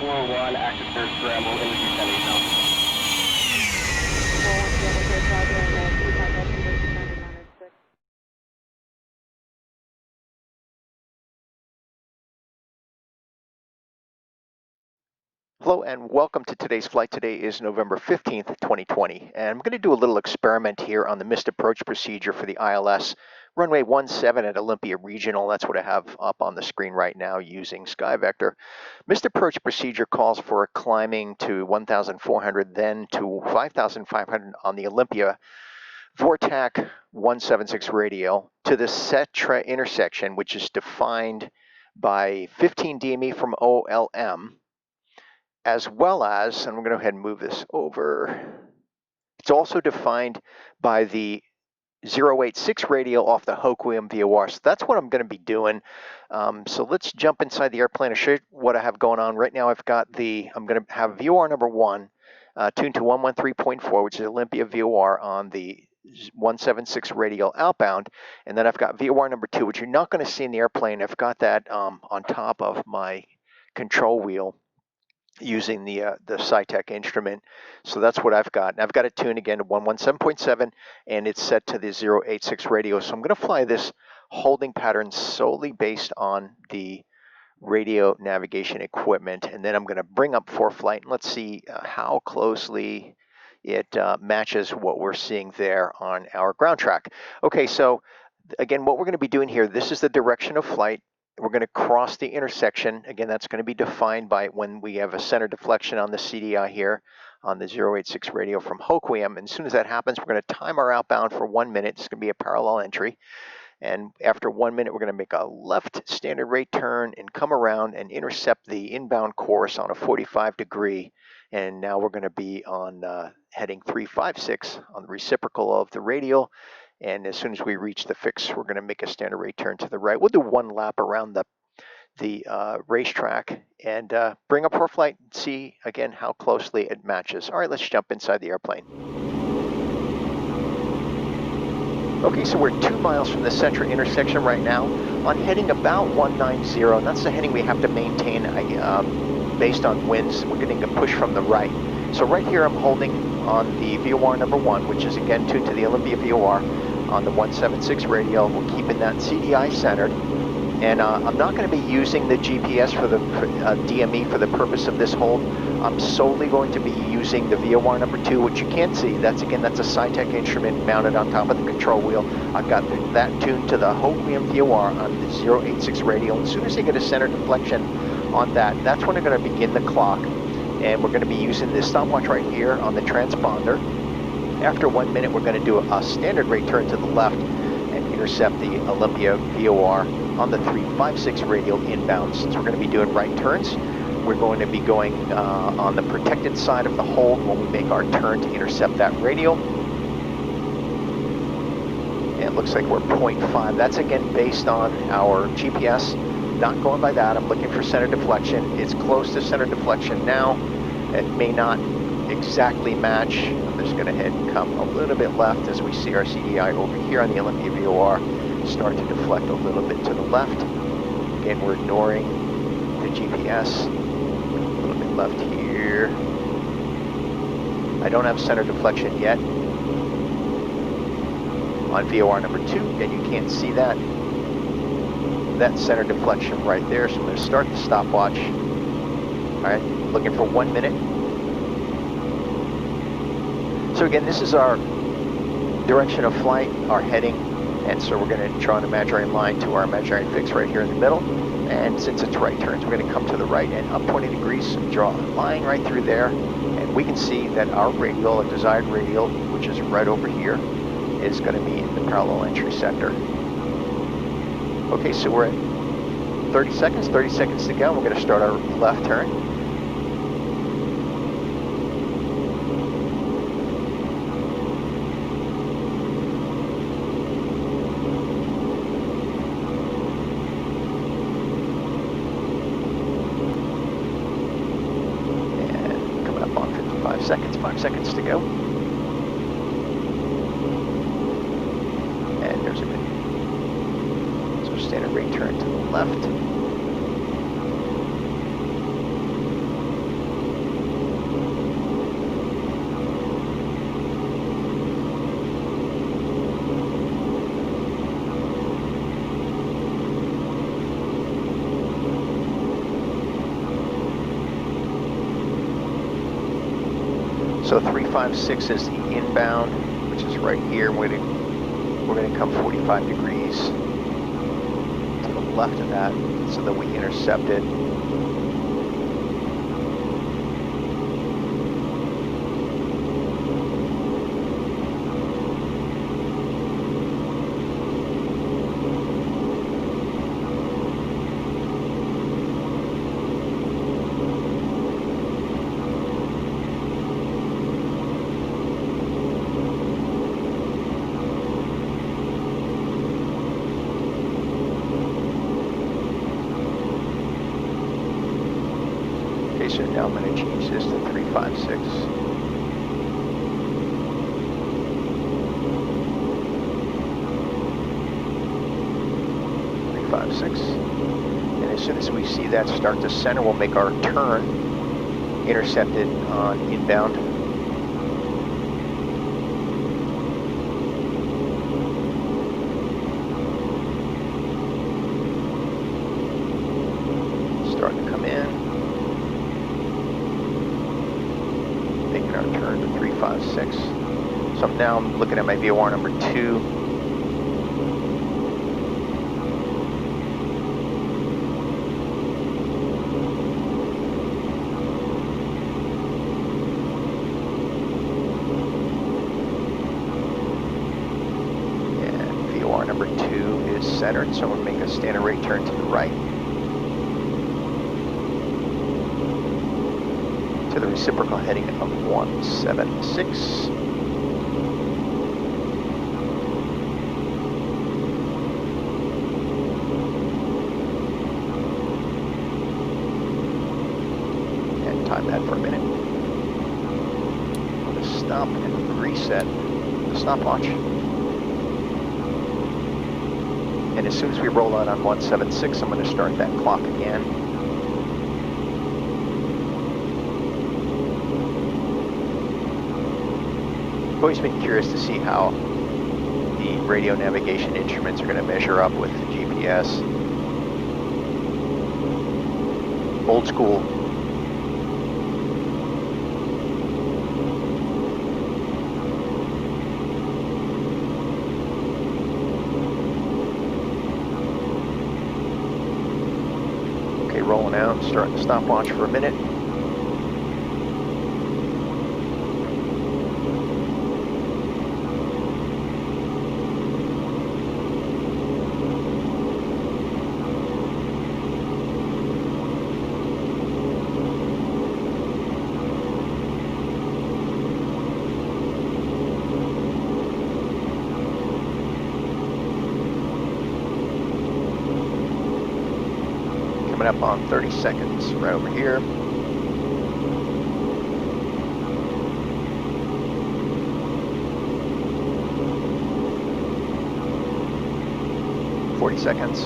4-1, active third scramble, into descending south. 4-1, okay, Roger, and 35 open, descending on at 6. Hello and welcome to today's flight. Today is November 15th, 2020, and I'm going to do a little experiment here on the missed approach procedure for the ILS runway 17 at Olympia Regional. That's what I have up on the screen right now using SkyVector. Missed approach procedure calls for climbing to 1,400, then to 5,500 on the Olympia VOR 176 radial to the Cetra intersection, which is defined by 15 DME from OLM, as well as, and I'm going to go ahead and move this over, it's also defined by the 086 radial off the Hoquiam VOR. So that's what I'm going to be doing. So let's jump inside the airplane and show you what I have going on. Right now I'm going to have VOR number 1 tuned to 113.4, which is Olympia VOR on the 176 radial outbound. And then I've got VOR number 2, which you're not going to see in the airplane. I've got that on top of my control wheel using the SciTech instrument. So that's what I've got. And I've got it tuned again to 117.7, and it's set to the 086 radio. So I'm going to fly this holding pattern solely based on the radio navigation equipment, and then I'm going to bring up ForeFlight, and let's see how closely it matches what we're seeing there on our ground track. Okay, so again, what we're going to be doing here, this is the direction of flight. We're going to cross the intersection. Again, that's going to be defined by when we have a center deflection on the CDI here on the 086 radio from Hoquiam. And as soon as that happens, we're going to time our outbound for 1 minute. It's going to be a parallel entry. And after 1 minute, we're going to make a left standard rate turn and come around and intercept the inbound course on a 45-degree. And now we're going to be on heading 356 on the reciprocal of the radial. And as soon as we reach the fix, we're going to make a standard rate turn to the right. We'll do one lap around the racetrack and bring up ForeFlight and see, again, how closely it matches. All right, let's jump inside the airplane. Okay, so we're 2 miles from the Cetra intersection right now on heading about 190, and that's the heading we have to maintain based on winds. We're getting a push from the right. So right here I'm holding on the VOR number 1, which is again tuned to the Olympia VOR on the 176 radial. We're keeping that CDI centered. And I'm not going to be using the GPS for the DME for the purpose of this hold. I'm solely going to be using the VOR number 2, which you can't see. That's a SciTech instrument mounted on top of the control wheel. I've got that tuned to the Hoquiam VOR on the 086 radial. As soon as I get a center deflection on that, that's when I'm going to begin the clock. And we're going to be using this stopwatch right here on the transponder. After 1 minute, we're going to do a standard rate turn to the left and intercept the Olympia VOR on the 356 radial inbound. Since we're going to be doing right turns, we're going to be going on the protected side of the hold when we make our turn to intercept that radial. And it looks like we're 0.5. That's again based on our GPS. Not going by that. I'm looking for center deflection. It's close to center deflection now. It may not exactly match. I'm just going to head and come a little bit left as we see our CDI over here on the Olympia VOR start to deflect a little bit to the left. Again, we're ignoring the GPS. A little bit left here. I don't have center deflection yet on VOR number 2. Again, you can't see that center deflection right there. So I'm going to start the stopwatch. All right, looking for 1 minute. So again, this is our direction of flight, our heading, and so we're going to draw an imaginary line to our imaginary fix right here in the middle. And since it's right turns, we're going to come to the right and up 20 degrees, draw a line right through there, and we can see that our radial, a desired radial, which is right over here, is going to be in the parallel entry sector. Okay, so we're at 30 seconds to go. We're going to start our left turn. And coming up on 55 seconds, 5 seconds to go. And there's a good standard rate turn to the left. So 356 is the inbound, which is right here. We're gonna come 45 degrees to the left of that so that we intercept it. Okay, so now I'm going to change this to 356. And as soon as we see that start to center, we'll make our turn, intercept it on inbound. Start to come in. Making our turn to 356. So now I'm looking at my VOR number 2. Number 2 is centered, so we'll make a standard rate turn to the right. To the reciprocal heading of 176. And time that for a minute. I'm going to stop and reset the stopwatch. And as soon as we roll out on 176, I'm going to start that clock again. I've always been curious to see how the radio navigation instruments are going to measure up with the GPS. Old school. Rolling out, starting the stopwatch for a minute. Coming up on 30 seconds, right over here. Seconds.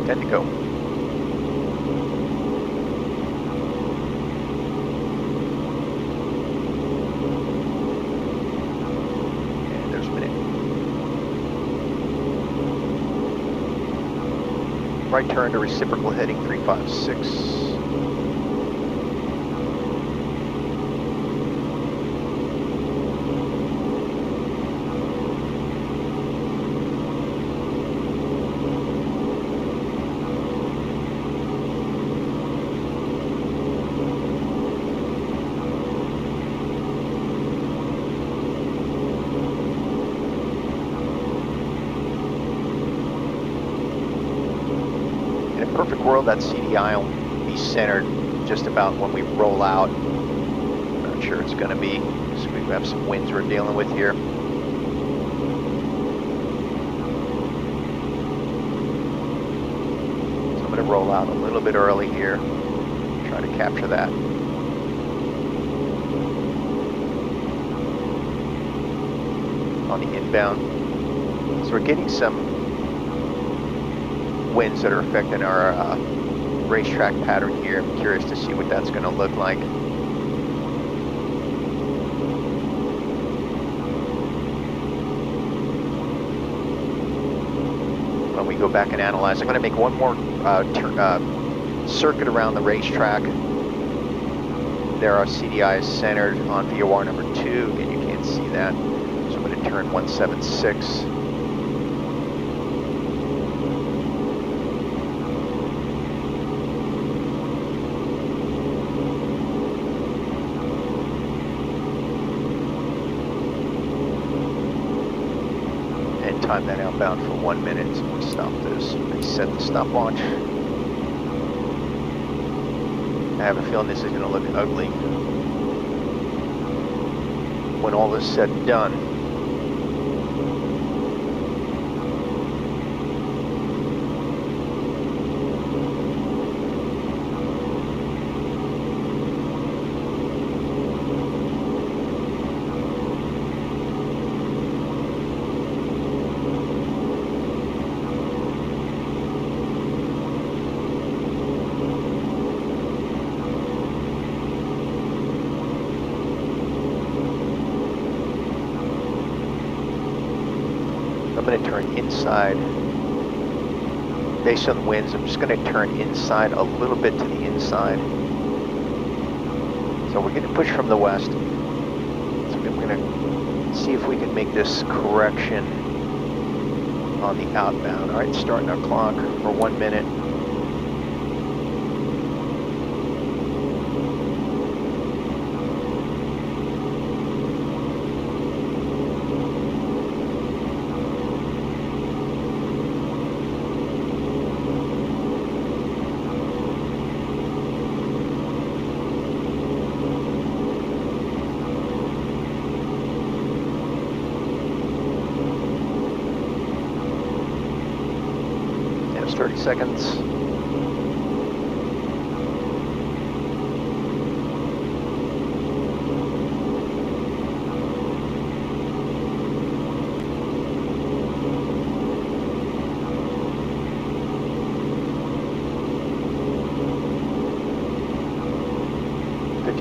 Ten to go. And there's a minute. Right turn to reciprocal heading 356. In a perfect world, that CDI will be centered just about when we roll out. I'm not sure it's going to be, because we have some winds we're dealing with here. So I'm going to roll out a little bit early here, try to capture that. On the inbound. So we're getting some winds that are affecting our racetrack pattern here. I'm curious to see what that's going to look like. we go back and analyze. I'm going to make one more circuit around the racetrack. There our CDI is centered on VOR number 2. Again, you can't see that. So I'm going to turn 176. And time that outbound for 1 minute. So I'm going to stop this, reset the stopwatch. I have a feeling this is going to look ugly when all is said and done. I'm going to turn inside. Based on the winds, I'm just going to turn inside a little bit to the inside. So we're getting pushed from the west. So we're going to see if we can make this correction on the outbound. All right, starting our clock for 1 minute. There's 30 seconds.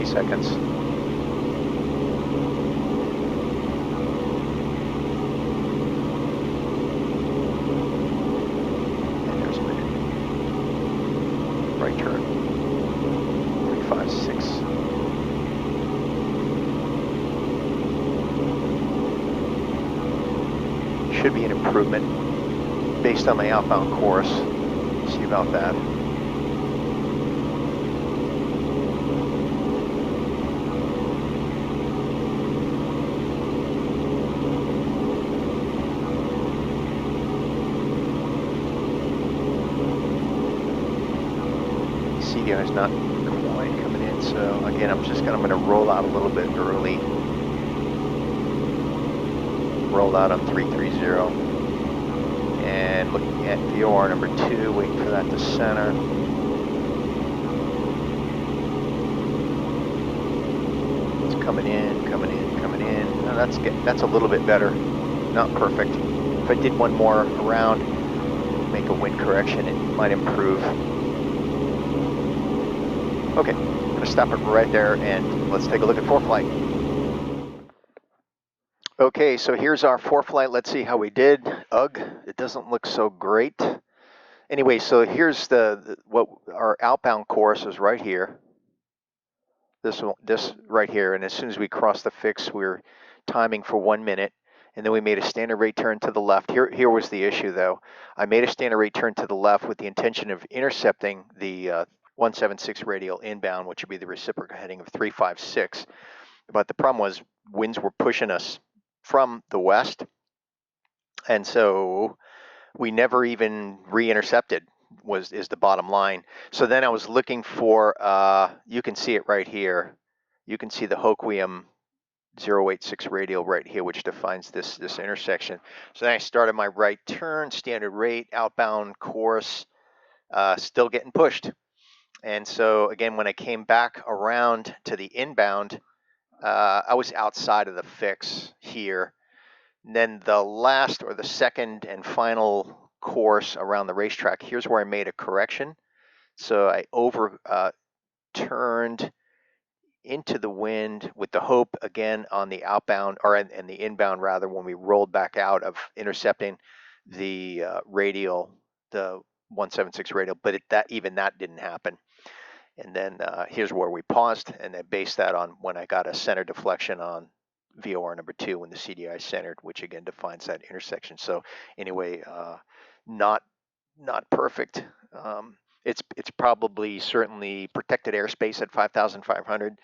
Seconds. And there's a minute. Right turn. 356. Should be an improvement based on my outbound course. See about that. CDI is not quite coming in, so again, I'm going to roll out a little bit early. Roll out on 330. And looking at VOR number 2, waiting for that to center. It's coming in, coming in, coming in. Oh, that's a little bit better. Not perfect. If I did one more around, make a wind correction, it might improve. Okay, I'm going to stop it right there and let's take a look at ForeFlight. Okay, so here's our ForeFlight. Let's see how we did. Ugh, it doesn't look so great. Anyway, so here's what our outbound course is right here. This right here, and as soon as we cross the fix, we're timing for 1 minute, and then we made a standard rate turn to the left. Here was the issue, though. I made a standard rate turn to the left with the intention of intercepting the 176 radial inbound, which would be the reciprocal heading of 356. But the problem was winds were pushing us from the west, and so we never even re-intercepted is the bottom line. So then I was looking for, you can see it right here. You can see the Hoquiam 086 radial right here, which defines this intersection. So then I started my right turn, standard rate, outbound course, still getting pushed. And so again, when I came back around to the inbound, I was outside of the fix here. And then the last or the second and final course around the racetrack, here's where I made a correction. So I turned into the wind with the hope again on the outbound, or in the inbound rather, when we rolled back out, of intercepting the radial, the 176 radial, but even that didn't happen. And then here's where we paused, and then based that on when I got a center deflection on VOR number 2 when the CDI centered, which again defines that intersection. So anyway, not perfect. It's probably certainly protected airspace at 5,500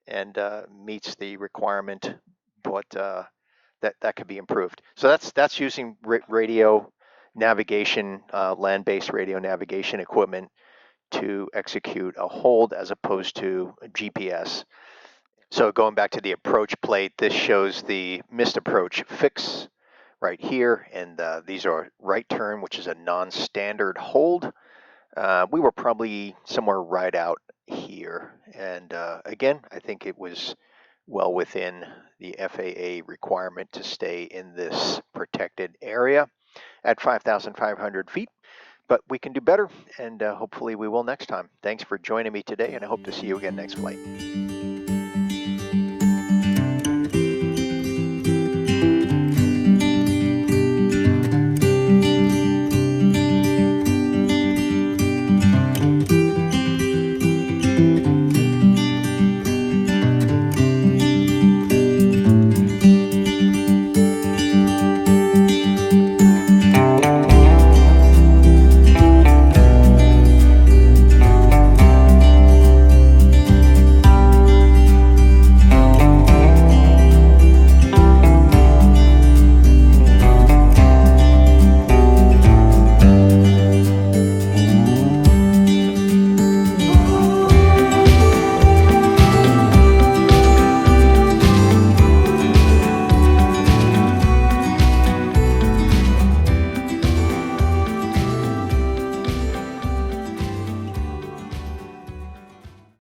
and meets the requirement, but that could be improved. So that's using radio navigation, land-based radio navigation equipment to execute a hold as opposed to a GPS. So going back to the approach plate, this shows the missed approach fix right here, and these are right turn, which is a non-standard hold. We were probably somewhere right out here, and again, I think it was well within the FAA requirement to stay in this protected area at 5,500 feet. But we can do better, and hopefully we will next time. Thanks for joining me today, and I hope to see you again next flight.